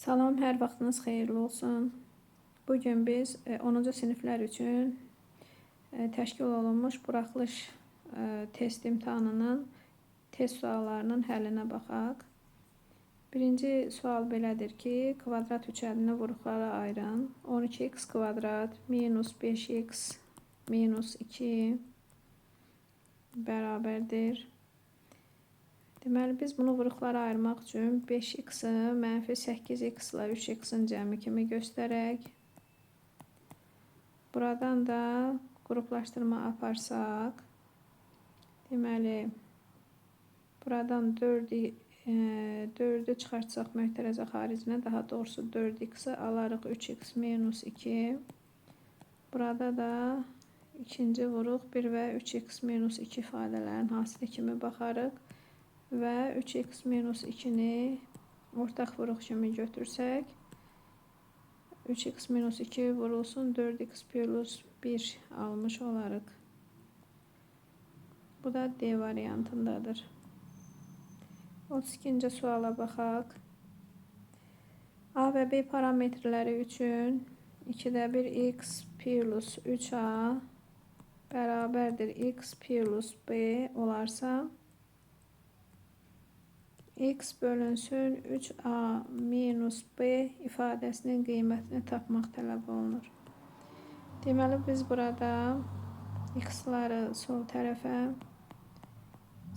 Salam, hər vaxtınız xeyirli olsun. Bugün biz 10-cu siniflər üçün təşkil olunmuş buraxılış test imtahanının test suallarının həllinə baxaq. Birinci sual belədir ki, kvadrat üçədini vuruqlara ayırın. 12x kvadrat minus 5x minus 2 bərabərdir. Deməli, biz bunu vuruqlara ayırmaq üçün 5x-i mənfi 8x ilə 3x-in cəmi kimi göstərək. Buradan da qruplaşdırma aparsaq, deməli, buradan 4-ü çıxartsaq möhtərəzə xaricinə, daha doğrusu 4x-i alarıq 3x minus 2. Burada da ikinci vuruq 1 və 3x minus 2 ifadələrin hasili kimi baxarıq. Və 3x minus 2-ni ortaq vuruq kimi götürsək, 3x minus 2 vurulsun 4x plus 1 almış olarıq. Bu da D variantındadır. 32-ci suala baxaq. A və B parametrləri üçün 2də 1 x plus 3a bərabərdir x plus b olarsa, x bölünsün 3a minus b ifadəsinin qiymətini tapmaq tələb olunur. Deməli, biz burada x-ları sol tərəfə,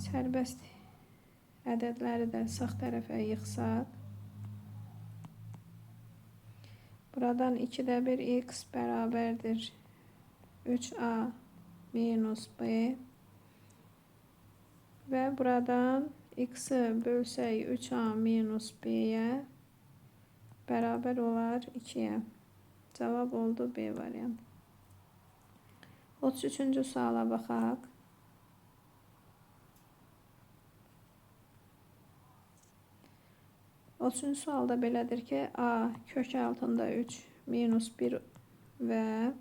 sərbəst ədədləri də sağ tərəfə yıxsaq, buradan 2də 1 x bərabərdir 3a minus b və buradan x-i bölsək 3a minus b-yə bərabər olar 2-yə. Cavab oldu B variantı. 33-cü suala baxaq. Üçüncü sualda belədir ki, a kök altında 3 minus 1 və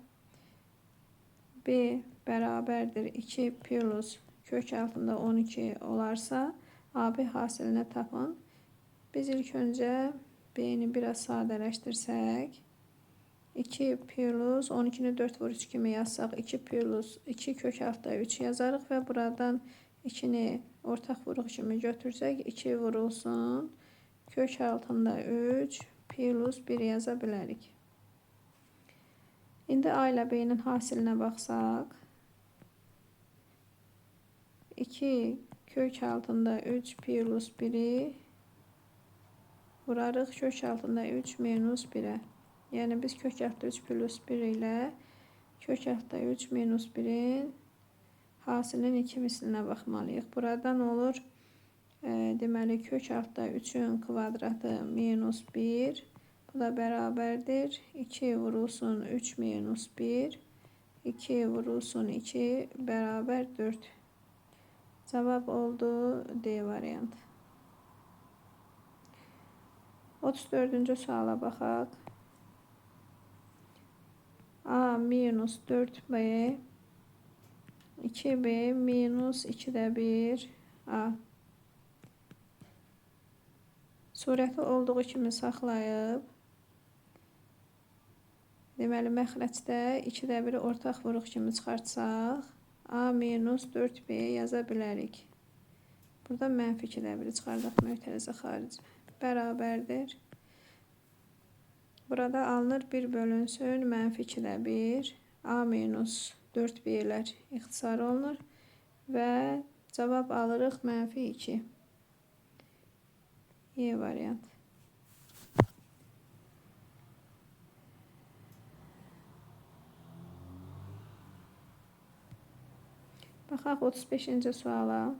b bərabərdir 2 plus kök altında 12 olarsa, AB hasilini tapın. Biz ilk öncə B-ni biraz sadələşdirsək, 2 plus 12-ni 4 vur 3 kimi yazsaq, 2 plus 2 kök altda 3 yazarıq və buradan 2-ni ortaq vuruq kimi götürsək, 2 vurulsun, kök altında 3 plus 1 yaza bilərik. İndi A ilə B-nin hasilinə baxsaq, 2 kök altında 3 plus 1'i vurarıq kök altında 3 minus 1'ə. Yəni biz kök altında 3 plus 1 ilə kök altında 3 minus 1'in hasilinin 2 mislinə baxmalıyıq. Buradan olur, deməli kök altında 3'ün kvadratı minus 1. Bu da bərabərdir. 2 vurulsun 3 minus 1. 2 vurulsun 2 bərabər 4. Cevap oldu D variantı. 34-cü suala baxaq. A minus 4B 2B minus 2'də 1 A. Surəti olduğu kimi saxlayıb, deməli məxrəcdə 2'də 1'i ortaq vuruq kimi çıxartsaq, A minus 4B yaza bilərik. Burada mənfi 2'də 1'i çıxardaq möhtərəzə xarici. Bərabərdir. Burada alınır 1 bölünsün mənfi 2'də 1. A minus 4B'lər ixtisar olunur və cavab alırıq mənfi 2. Y variantı. Baxaq 35-ci suala.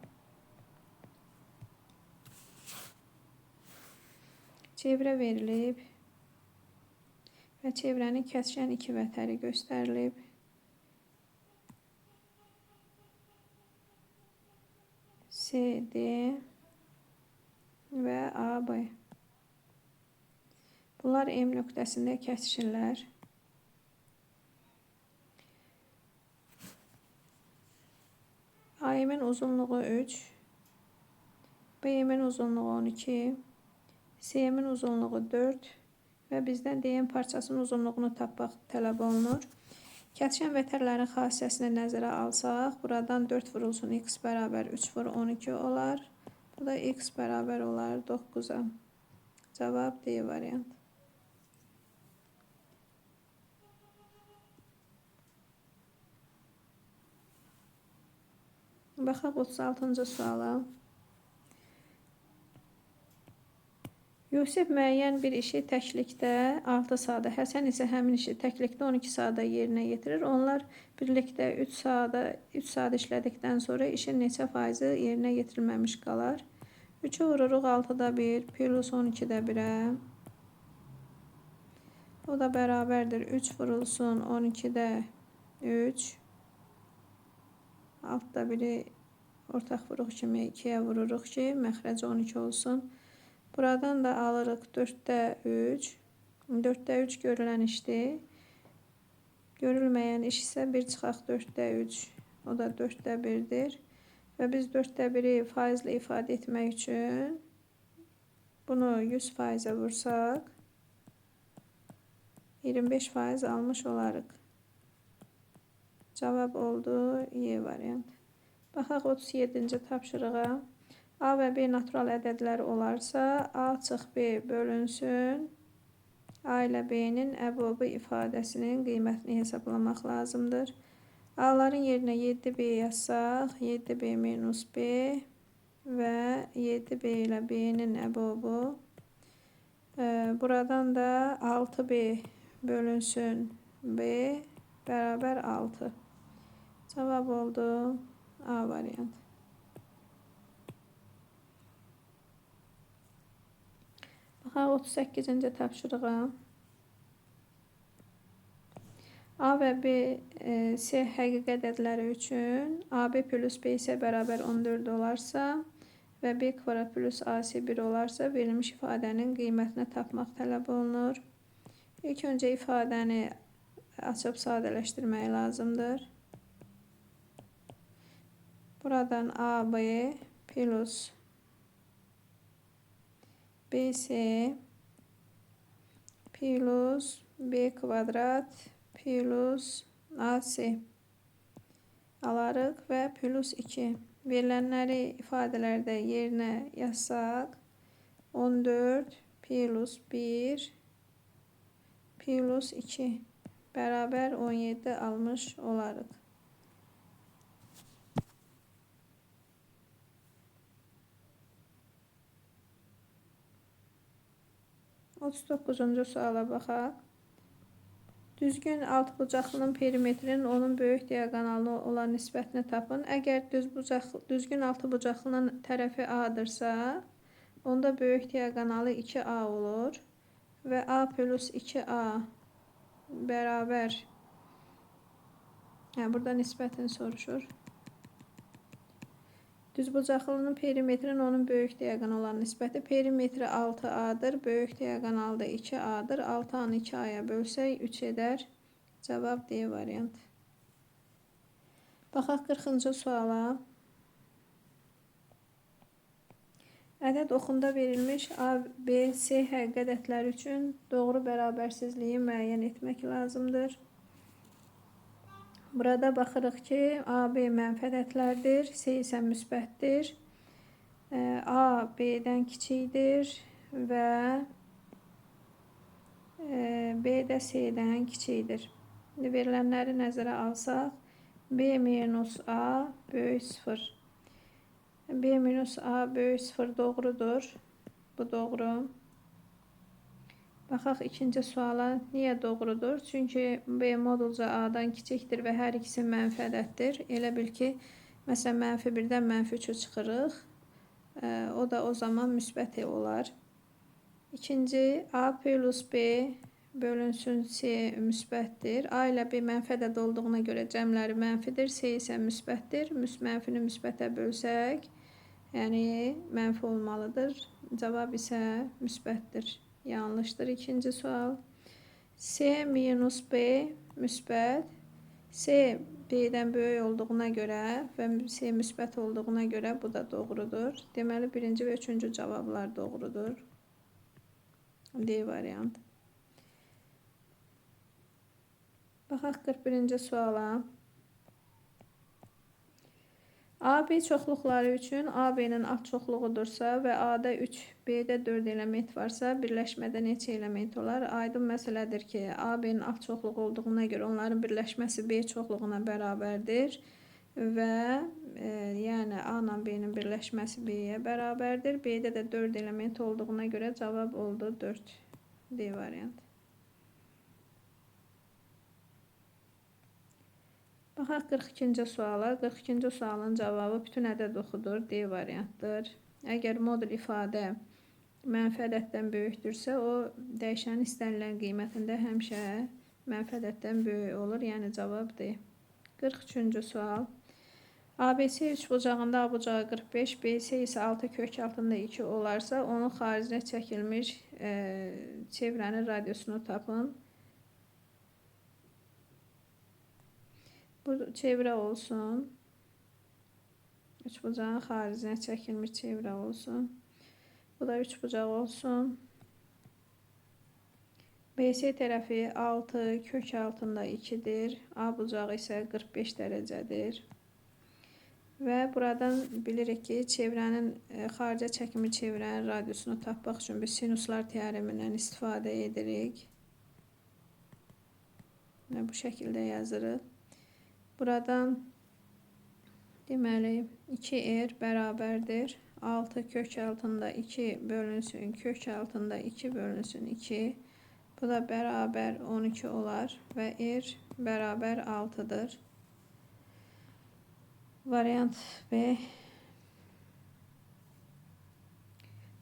Çevrə verilib və çevrənin kəsişən iki vətəri göstərilib. CD və AB. Bunlar M nöqtəsində kəsişirlər. AM'in uzunluğu 3, BM'in uzunluğu 12, CM-in uzunluğu 4 və bizdən DM parçasının uzunluğunu tapmaq tələb olunur. Kəsişən vətərlərin xassəsini nəzərə alsaq, buradan 4 vurulsun x bərabər 3 vur 12 olar. Bu da x bərabər olar 9-a. Cavab D variant. Baxaq 36-cı suala. Yusif müəyyən bir işi təklikdə 6 saata, Həsən isə həmin işi təklikdə 12 saata yerinə yetirir. Onlar birlikdə 3 saat işlədikdən sonra işin neçə faizi yerinə yetirilməmiş qalar? 3-ü vururuq 6-da 1 plus 12-də 1-ə. O da bərabərdir 3 vurulsun 12-də 3. Altda 1-i ortaq vuruq kimi 2-yə vururuq ki, məxrəc 12 olsun. Buradan da alırıq 4-də 3. 4-də 3 görülən işdir. Görülməyən iş isə 1 çıxaq 4-də 3. O da 4-də 1-dir. Və biz 4-də 1-i faizlə ifadə etmək üçün bunu 100%-ə vursaq 25% almış olarıq. Cavab oldu Y variant. Baxaq 37-ci tapşırığa. A və B natural ədədlər olarsa, A çıx B bölünsün. A ilə B-nin əbobu ifadəsinin qiymətini hesablamaq lazımdır. A-ların yerinə 7B yazsaq, 7B minus B və 7B ilə B-nin əbobu. Buradan da 6B bölünsün B bərabər 6. Cavab oldu A variant. Baxaq 38-ci tapşırığa. A və B, C həqiqi ədədləri üçün AB plus B isə bərabər 14 olarsa və B kvadrat plus AC 1 olarsa verilmiş ifadənin qiymətini tapmaq tələb olunur. İlk öncə ifadəni açıb sadələşdirmək lazımdır. Buradan AB plus BC plus B kvadrat plus AC alarıq və plus 2. Verilənləri ifadələrdə yerinə yazsaq 14 plus 1 plus 2 bərabər 17 almış olarıq. 39-cu suala baxaq. Düzgün altıbucaqlının perimetrinin onun böyük diaqonalına olan nisbətini tapın. Əgər düzgün altıbucaqlının tərəfi A-dırsa, onda böyük diaqonalı 2A olur və A plus 2A bərabər, burada nisbətini soruşur. Düzbucaqlının perimetrinin onun böyük diaqonal olan nisbəti. Perimetri 6A-dır, böyük diaqonal da 2A-dır. 6A-nı 2A-ya bölsək 3 edər. Cavab D variant. Baxaq 40-cı suala. Ədəd oxunda verilmiş A, B, C həqiqi ədədləri üçün doğru bərabərsizliyi müəyyən etmək lazımdır. Burada baxırıq ki, A, B mənfi ədədlərdir, C isə müsbətdir. A, B-dən kiçikdir və B də C-dən kiçikdir. Verilənləri nəzərə alsaq, B minus A böyük 0. B minus A böyük 0 doğrudur. Bu doğru. Baxaq ikinci suala. Niyə doğrudur? Çünki B modulca A-dan kiçikdir və hər ikisi mənfi ədəddir. Elə bil ki, məsələn, mənfi 1-dən mənfi 3-ü çıxırıq. O da o zaman müsbət olar. İkinci, A plus B bölünsün C müsbətdir. A ilə B mənfi ədəd olduğuna görə cəmləri mənfidir. C isə müsbətdir. Mənfini müsbətə bölsək, yəni mənfi olmalıdır. Cavab isə müsbətdir. Yanlışdır. İkinci sual. C minus B müsbət. C B-dən böyük olduğuna görə və C müsbət olduğuna görə bu da doğrudur. Deməli, birinci və üçüncü cavablar doğrudur. D variantı. Baxaq 41-ci suala. AB çoxluqları üçün AB-nin alt çoxluğudursa və A-da 3, B-də 4 element varsa, birləşmədə neçə element olar? Aydın məsələdir ki, AB-nin alt çoxluğu olduğuna görə onların birləşməsi B çoxluğuna bərabərdir və yəni A ilə B-nin birləşməsi B-yə bərabərdir. B-də də 4 element olduğuna görə cavab oldu 4. D variantı. Baxaq 42-ci suala. 42-ci sualın cavabı bütün ədəd oxudur. D variantdır. Əgər modul ifadə mənfi ədəddən böyükdürsə, o dəyişənin istənilən qiymətində həmişə mənfi ədəddən böyük olur. Yəni cavab D. 43-cü sual. ABC üçbucağında A bucağı 45, BC isə 6 kök altında 2 olarsa, onun xaricinə çəkilmiş çevrənin radiusunu tapın. Bu çevrə olsun. Üçbucağın xaricinə çəkilmiş çevrə olsun. Bu da üçbucaq olsun. BC tərəfi 6 kök altında 2-dir. A bucağı isə 45 dərəcədir. Və buradan bilirik ki, çevrənin xaricə çəkilmiş çevrənin radiusunu tapmaq üçün biz sinuslar teoremindən istifadə edirik. Və bu şəkildə yazırıq. Buradan deməli 2R bərabərdir. 6 kök altında 2 bölünsün kök altında 2 bölünsün 2. Bu da bərabər 12 olar və R bərabər 6'dır. Variant B.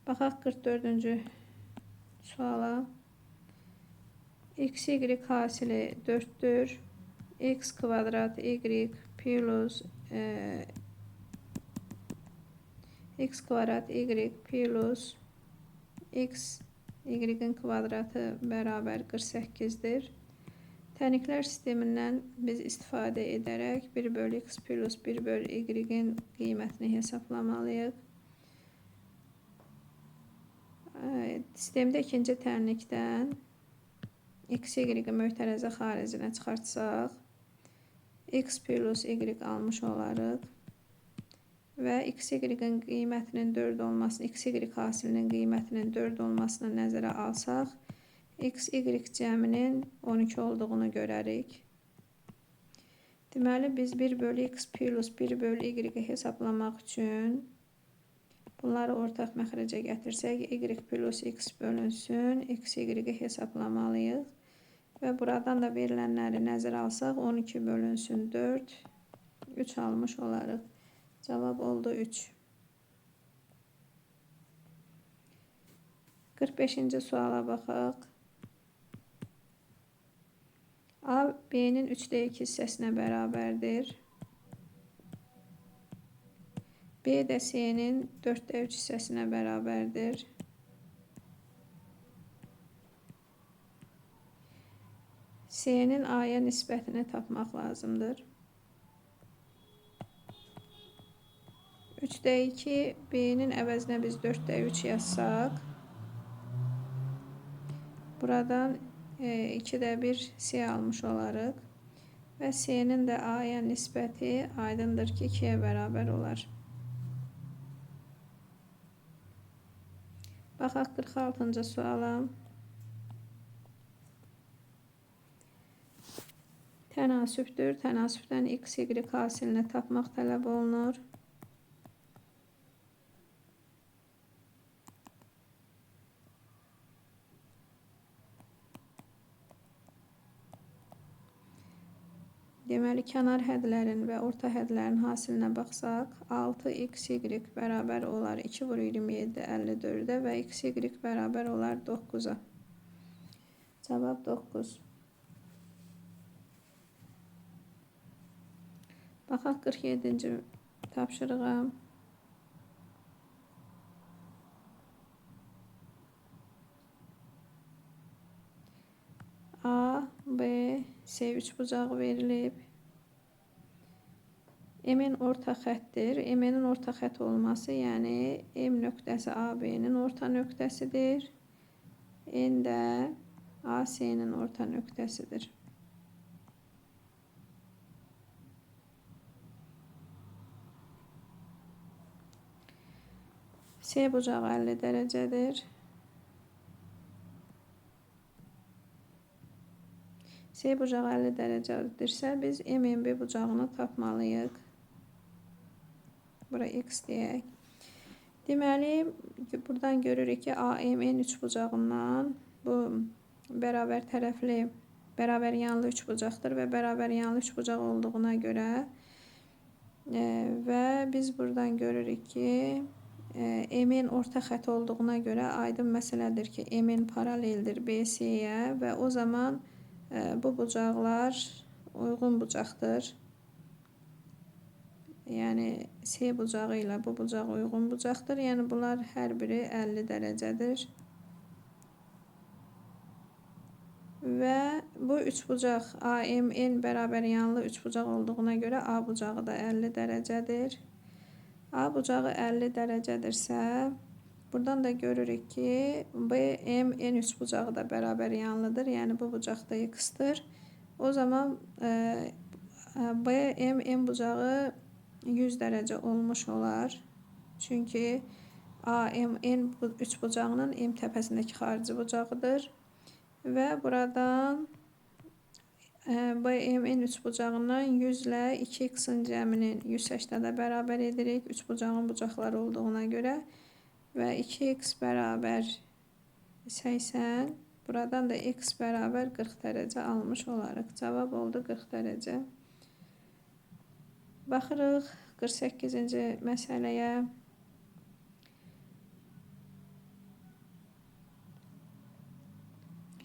Baxaq 44-cü suala. X, Y hasili 4'dür. X kvadrat Y plus X kvadrat Y plus X Y'in kvadratı bərabər 48'dir. Təniklər sistemindən biz istifadə edərək 1 bölü X plus 1 bölü Y'in qiymətini hesablamalıyıq. Sistemdə ikinci tənikdən X, Y möhtərəzə xaricinə çıxartsaq, X plus Y almış olarıq və X, Y-in qiymətinin 4 olmasını, X, Y hasilinin qiymətinin 4 olmasını nəzərə alsaq, X, Y cəminin 12 olduğunu görərik. Deməli, biz 1 bölü X plus 1 bölü Y hesablamaq üçün bunları ortaq məxrəcə gətirsək, Y plus X bölünsün, X, Y hesablamalıyıq. Və buradan da verilənləri nəzərə alsaq, 12 bölünsün 4, 3 almış olarıq. Cavab oldu 3. 45-ci suala baxaq. A, B-nin 3'də 2 hissəsinə bərabərdir. B də C-nin 4'də 3 hissəsinə bərabərdir. C-nin A-ya nisbətini tapmaq lazımdır. 3'də 2, B-nin əvəzinə biz 4'də 3 yazsaq, buradan 2'də 1 C almış olarıq və C-nin də A-ya nisbəti aydındır ki, 2'yə bərabər olar. Baxaq 46-cı suala. Tənasübdür. Tənasübdən X, Y hasilini tapmaq tələb olunur. Deməli, kənar hədlərin və orta hədlərin hasilinə baxsaq, 6xy bərabər olar 2 vur 27 54-də və xy bərabər olar 9-a. Cavab 9. Baxaq 47-ci tapşırığa. A, B, C üçbucağı verilib. M-in orta xəttir. M-in orta xət olması, yəni M nöqtəsi AB-nin orta nöqtəsidir. N də AS'nin orta nöqtəsidir. C bucağı 50 dərəcədir. C bucağı 50 dərəcədirsə, biz MNB bucağını tapmalıyıq. Bura X deyək. Deməli, buradan görürük ki, AMN üçbucağından bu bərabər tərəfli, bərabər yanlı üçbucaqdır və bərabər yanlı üçbucaq olduğuna görə və biz buradan görürük ki, MN orta xətt olduğuna görə aydın məsələdir ki, MN paraleldir BC-yə və o zaman bu bucaqlar uyğun bucaqdır. Yəni C bucağı ilə bu bucaq uyğun bucaqdır. Yəni bunlar hər biri 50 dərəcədir. Və bu üçbucaq AMN bərabər yanlı üçbucaq olduğuna görə A bucağı da 50 dərəcədir. A bucağı 50 dərəcədirsə, buradan da görürük ki, BMN üçbucağı da bərabər yanlıdır. Yəni bu bucaq da X-dır. O zaman BMN bucağı 100 dərəcə olmuş olar. Çünki AMN üçbucağının M təpəsindəki xarici bucağıdır. Və buradan BMN üçbucağından 100 ilə 2x-in cəminin 180-də bərabər edirik. Üçbucağın bucaqları olduğuna görə. Və 2x bərabər 80. Buradan da x bərabər 40 dərəcə almış olarıq. Cavab oldu 40 dərəcə. Baxırıq 48-ci məsələyə.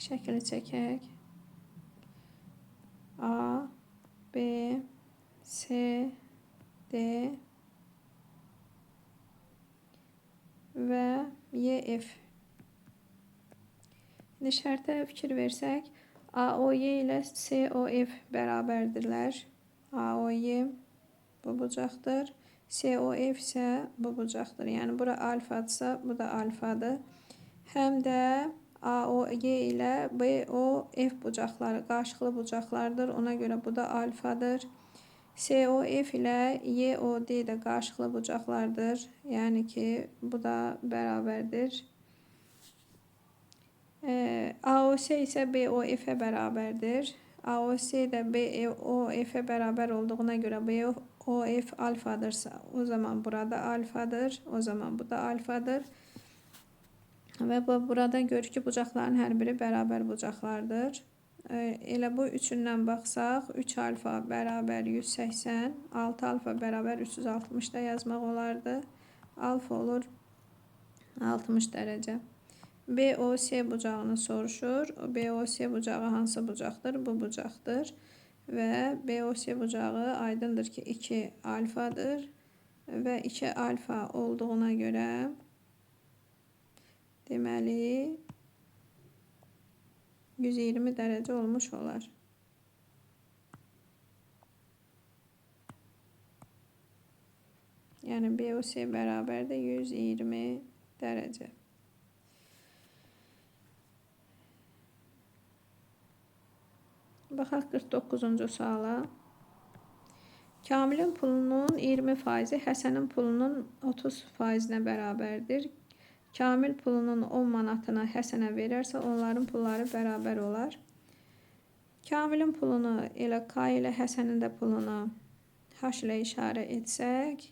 Şəkili çəkək. A, B, C, D və YF. İndi şərtə fikir versək, AOY ilə COF bərabərdirlər. AOY bu bucaqdır. COF isə bu bucaqdır. Yəni bura alfadırsa, bu da alfadır. Həm də AOY ilə BOF bucaqları qarşılıqlı bucaqlardır. Ona görə bu da alfadır. COF ilə YOD də qarşılıqlı bucaqlardır. Yəni ki, bu da bərabərdir. AOC isə BOF-ə bərabərdir. AOC də BOF-ə bərabər olduğuna görə BOF alfadırsa, o zaman burada alfadır. O zaman bu da alfadır. Və burada görürük ki, bucaqların hər biri bərabər bucaqlardır. Elə bu üçündən baxsaq, 3 alfa bərabər 180, 6 alfa bərabər 360 da yazmaq olardı. Alfa olur 60 dərəcə. BOC bucağını soruşur. BOC bucağı hansı bucaqdır? Bu bucaqdır. Və BOC bucağı aydındır ki, 2 alfadır. Və 2 alfa olduğuna görə deməli 120 dərəcə olmuş olar. Yəni BOC bərabər də 120 dərəcə. Baxaq 49-cu suala. Kamilin pulunun 20%, Həsənin pulunun 30%-nə bərabərdir. Kamil pulunun 10 manatını Həsənə verərsə, onların pulları bərabər olar. Kamilin pulunu elə K ilə Həsənin də pulunu H ilə işarə etsək,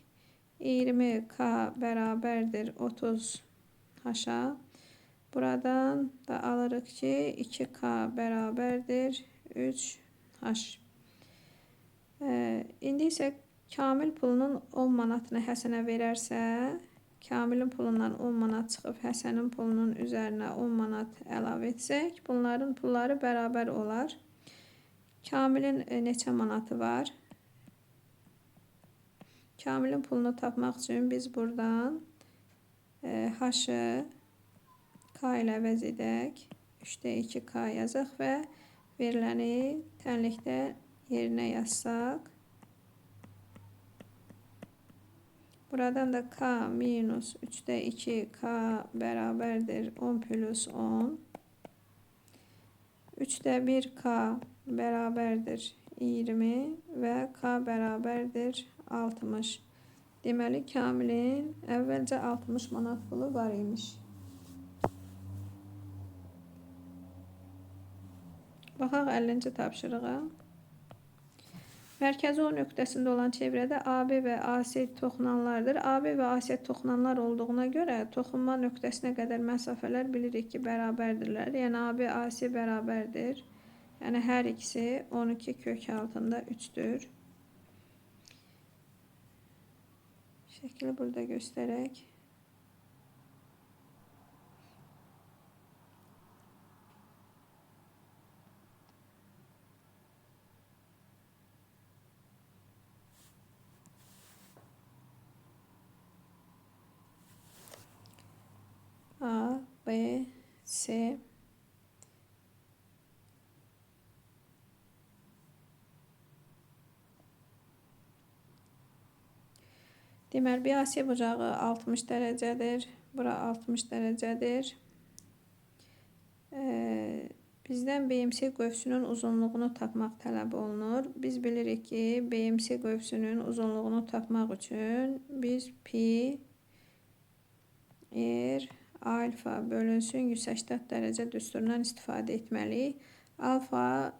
20K bərabərdir 30 H-a. Buradan da alırıq ki, 2K bərabərdir 3 H. İndi isə Kamil pulunun 10 manatını Həsənə verərsə, Kamilin pulundan 10 manat çıxıb Həsənin pulunun üzərinə 10 manat əlavə etsək, bunların pulları bərabər olar. Kamilin neçə manatı var? Kamilin pulunu tapmaq üçün biz buradan H-ı K ilə əvəz edək. 3-də 2K yazaq və veriləni tənlikdə yerinə yazsaq. Buradan da K minus 3'də 2 K bərabərdir 10 plus 10. 3'də 1k bərabərdir 20 və k bərabərdir 60. Deməli, Kamilin əvvəlcə 60 manat pulu var imiş. Baxaq 50-ci tapşırığa. Mərkəzi O nöqtəsində olan çevrədə AB və AC toxunanlardır. AB və AC toxunanlar olduğuna görə toxunma nöqtəsinə qədər məsafələr bilirik ki, bərabərdirlər. Yəni AB, AC bərabərdir. Yəni hər ikisi 12 kök altında 3'dür. Şəkli burada göstərək. A, B, C. Deməli, BAC bucağı 60 dərəcədir. Bura 60 dərəcədir. Bizdən BMC qövsünün uzunluğunu tapmaq tələb olunur. Biz bilirik ki, BMC qövsünün uzunluğunu tapmaq üçün biz pi r alfa bölünsün 180 dərəcə düsturundan istifadə etməliyik. Alfa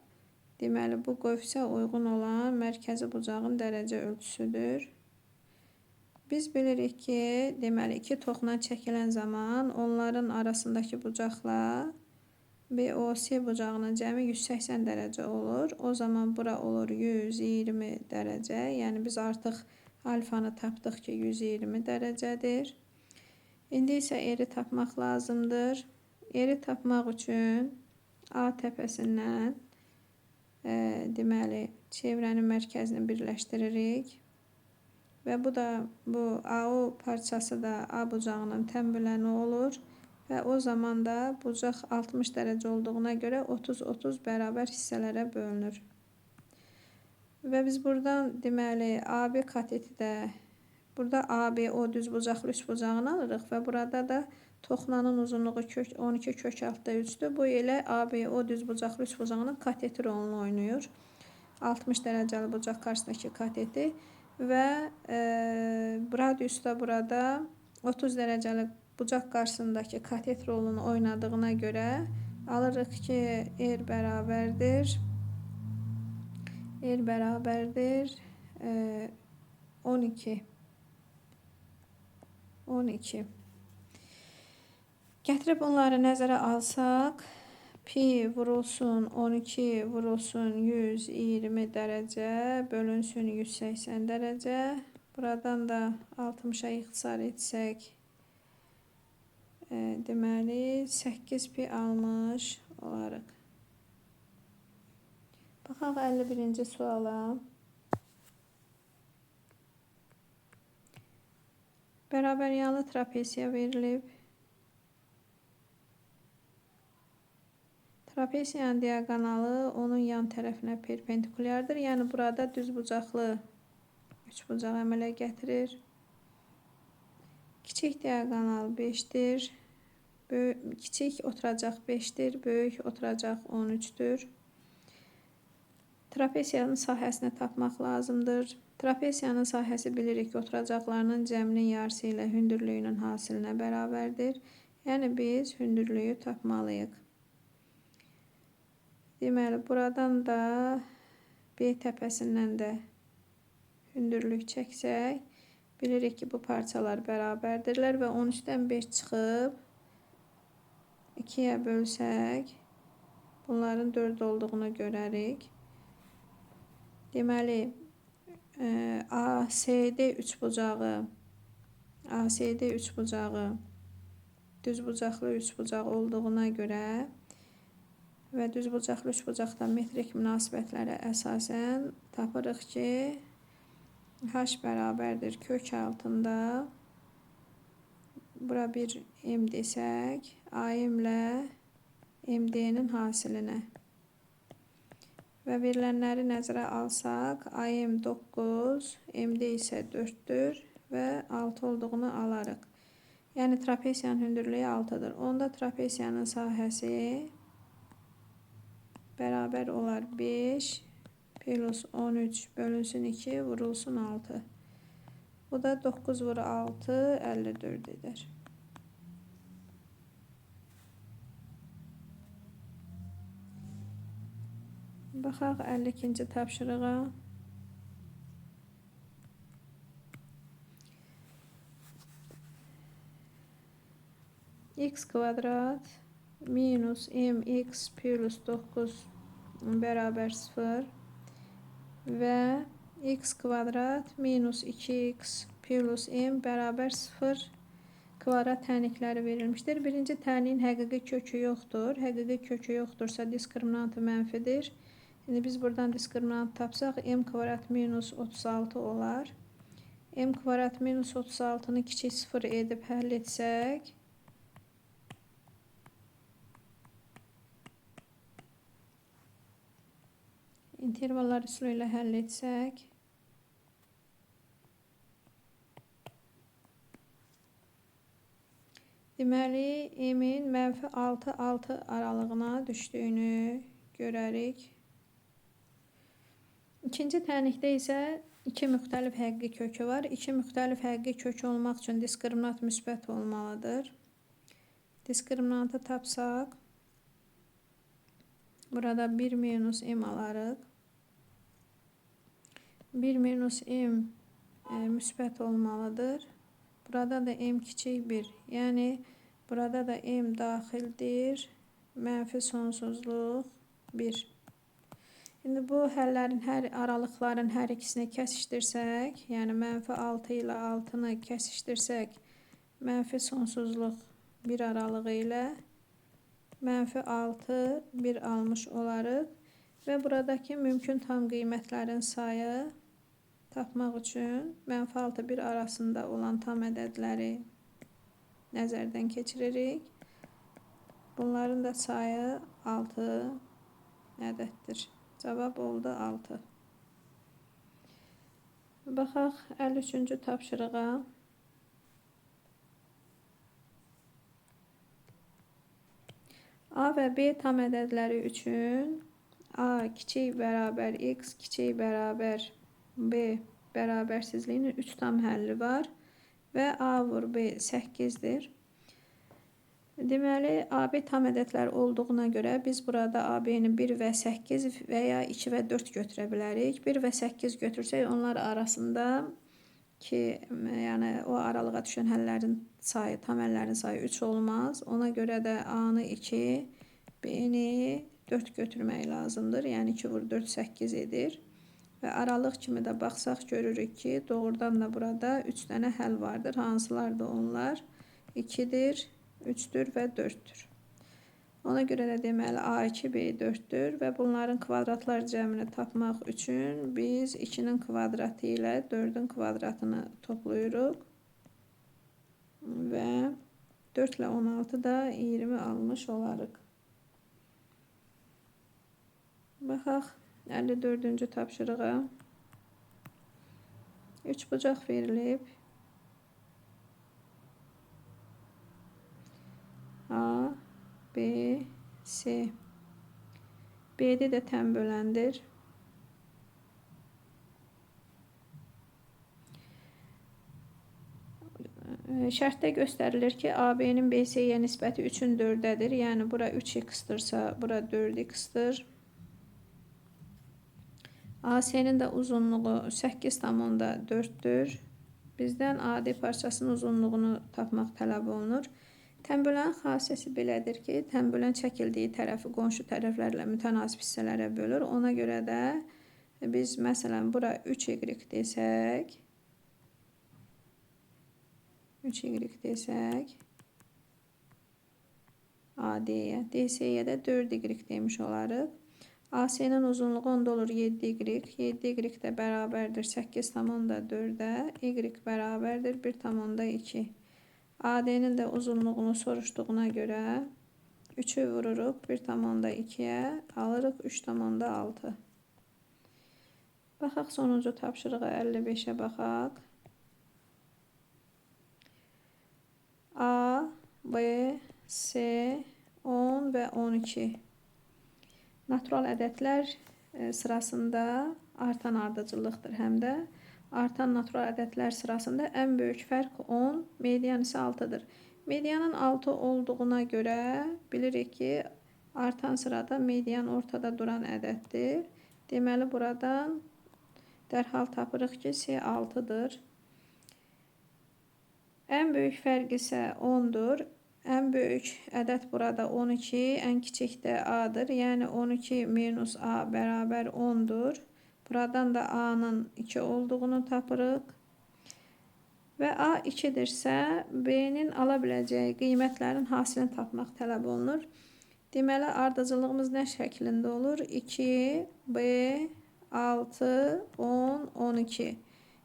deməli bu qövsə uyğun olan mərkəzi bucağın dərəcə ölçüsüdür. Biz bilirik ki, deməli iki toxuna çəkilən zaman onların arasındakı bucaqla BOC bucağının cəmi 180 dərəcə olur. O zaman bura olur 120 dərəcə. Yəni biz artıq alfanı tapdıq ki, 120 dərəcədir. İndi isə eri tapmaq lazımdır. Eri tapmaq üçün A təpəsindən deməli çevrənin mərkəzini birləşdiririk. Və bu da bu AO parçası da A bucağının təmbüləni olur. Və o zaman da bucaq 60 dərəcə olduğuna görə 30-30 bərabər hissələrə bölünür. Və biz buradan deməli AB kateti də burada ABO düz bucaqlı üç bucağını alırıq və burada da toxunanın uzunluğu 12 kök altda 3'dür. Bu ilə ABO düz bucaqlı üç bucağının kateti rolunu oynayır. 60 dərəcəli bucaq qarşısındakı kateti və radius da burada 30 dərəcəli bucaq qarşısındakı katet rolunu oynadığına görə alırıq ki, R bərabərdir 12. Gətirib bunları nəzərə alsaq, pi vurulsun 12 vurulsun 120 dərəcə bölünsün 180 dərəcə. Buradan da 60'a ixtisar etsək, deməli 8 pi almış olarıq. Baxaq 51-ci suala. Bərabəryanlı trapesiya verilib. Trapesiyanın diaqonalı onun yan tərəfinə perpendikulyardır. Yəni burada düz bucaqlı üç bucaq əmələ gətirir. Kiçik diaqonal 5'dir. Kiçik oturacaq 5'dir. Böyük oturacaq 13'dür. Trapesiyanın sahəsini tapmaq lazımdır. Trapesiyanın sahəsi bilirik ki, oturacaqlarının cəminin yarısı ilə hündürlüyünün hasilinə bərabərdir. Yəni biz hündürlüyü tapmalıyıq. Deməli, buradan da B təpəsindən də hündürlük çəksək, bilirik ki, bu parçalar bərabərdirlər və 13'dən 5 çıxıb 2'yə bölsək, bunların 4 olduğunu görərik. Deməli, ACD üçbucağı düz bucaqlı üçbucaq olduğuna görə və düz bucaqlı üçbucaqda metrik münasibətlərə əsasən tapırıq ki, H bərabərdir kök altında. Bura bir M desək, AM ilə MD'nin hasilinə. Və verilənləri nəzərə alsaq, AM 9, MD isə 4'dür və 6 olduğunu alarıq. Yəni trapesiyanın hündürlüyü 6'dır. Onda trapesiyanın sahəsi beraber olar 5 plus 13 bölünsün 2 vurulsun 6. Bu da 9 vur 6 54 eder. Baxaq 52-ci tapşırığa. X kvadrat minus mx plus 9 beraber 0 ve x kvadrat minus 2x plus m beraber 0 kvadrat tənlikləri verilmiştir. Birinci tənliyin həqiqi kökü yoxdur. Həqiqi kökü yoxdursa diskriminantı mənfidir. Şimdi biz buradan diskriminant tapsaq m kvadrat minus 36 olar. M kvadrat minus 36'nı kiçik 0 edib həll etsək, intervallar üsulu ilə həll etsək, deməli m'in mənfi 6 aralığına düşdüyünü görərik. İkinci tənlikdə isə iki müxtəlif həqiqi kökü var. İki müxtəlif həqiqi kökü olmaq üçün diskriminant müsbət olmalıdır. Diskriminantı tapsaq, burada 1 minus m alarıq. 1 minus m müsbət olmalıdır. Burada da m kiçik 1. Yəni burada da m daxildir. Mənfi sonsuzluq 1. Şimdi bu həllərin aralıqların hər ikisini kəsişdirsək, yəni mənfi 6 ilə 6-nı kəsişdirsək, mənfi sonsuzluq 1 aralığı ilə mənfi 6 1 almış olarıq və buradakı mümkün tam qiymətlərin sayı tapmaq üçün mənfi 6 1 arasında olan tam ədədləri nəzərdən keçiririk. Bunların da sayı 6 ədəddir. Cavab oldu 6. Baxaq 53-cü tapşırığa. A və B tam ədədləri üçün A kiçik bərabər X kiçik bərabər B bərabərsizliyinin 3 tam həlli var və A vur B 8'dir. Deməli, AB tam ədədlər olduğuna görə biz burada AB-ni 1 və 8 və ya 2 və 4 götürə bilərik. 1 və 8 götürsək onlar arasında ki, yəni o aralığa düşən həllərin sayı, tam həllərin sayı 3 olmaz. Ona görə də A-nı 2, B-ni 4 götürmək lazımdır. Yəni 2 vur 4 8 edir. Və aralıq kimi də baxsaq görürük ki, doğrudan da burada 3 dənə həll vardır. Hansılar da onlar? 2'dir. 3'tür və 4'tür. Ona görə də deməli A2, B4'tür və bunların kvadratlar cəmini tapmaq üçün biz 2'nin kvadratı ilə 4'ün kvadratını toplayırıq və 4 ilə 16 da 20 almış olarıq. Baxaq 54-cü tapşırığa. 3 bucaq verilib. A, B, C. B'de de tən böləndir. Şərtdə göstərilir ki, AB'nin BC'yə nisbəti 3'ün 4'dədir. Yəni bura 3x-dırsa, bura 4x-dır. AC'nin də uzunluğu 8,4'dür. Bizdən AD parçasının uzunluğunu tapmaq tələb olunur. Tənbölən xassəsi belədir ki, tənbölən çəkildiyi tərəfi qonşu tərəflərlə mütənasib hissələrə bölür. Ona görə də biz məsələn bura 3y desək, 3y desək, AD-yə, DC-yə də 4y demiş olarıq. AC-nin uzunluğu onda olur 7y. 7y də bərabərdir 8,4'ə, y bərabərdir 1,2. AD'nin də uzunluğunu soruşduğuna görə 3'ü vururuq 1,2'yə, alırıq 3,6. Baxaq sonuncu tapşırığa 55'ə baxaq. A, B, C, 10 və 12. Natural ədədlər sırasında artan ardıcıllıqdır həm də. Artan natural ədədlər sırasında ən böyük fərq 10, median isə 6-dır. Medianın 6 olduğuna görə bilirik ki, artan sırada median ortada duran ədəddir. Deməli, buradan dərhal tapırıq ki, C 6-dır. Ən böyük fərq isə 10-dur. Ən böyük ədəd burada 12, ən kiçik də A-dır. Yəni 12 minus A bərabər 10-dur. Buradan da A-nın 2 olduğunu tapırıq. Və A 2-dirsə, B-nin ala biləcəyi qiymətlərin hasilini tapmaq tələb olunur. Deməli, ardıcıllığımız nə şəklində olur? 2, B, 6, 10, 12.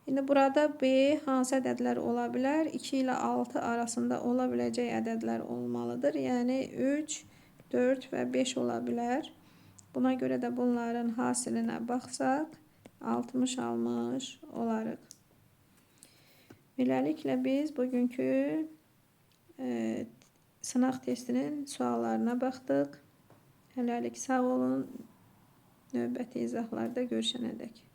İndi burada B hansı ədədlər ola bilər? 2 ilə 6 arasında ola biləcək ədədlər olmalıdır. Yəni 3, 4 və 5 ola bilər. Buna görə də bunların hasilinə baxsaq 60-60 olarıq. Beləliklə biz bugünkü sınaq testinin suallarına baxdıq. Hələlik sağ olun. Növbəti izahlarda görüşənədək.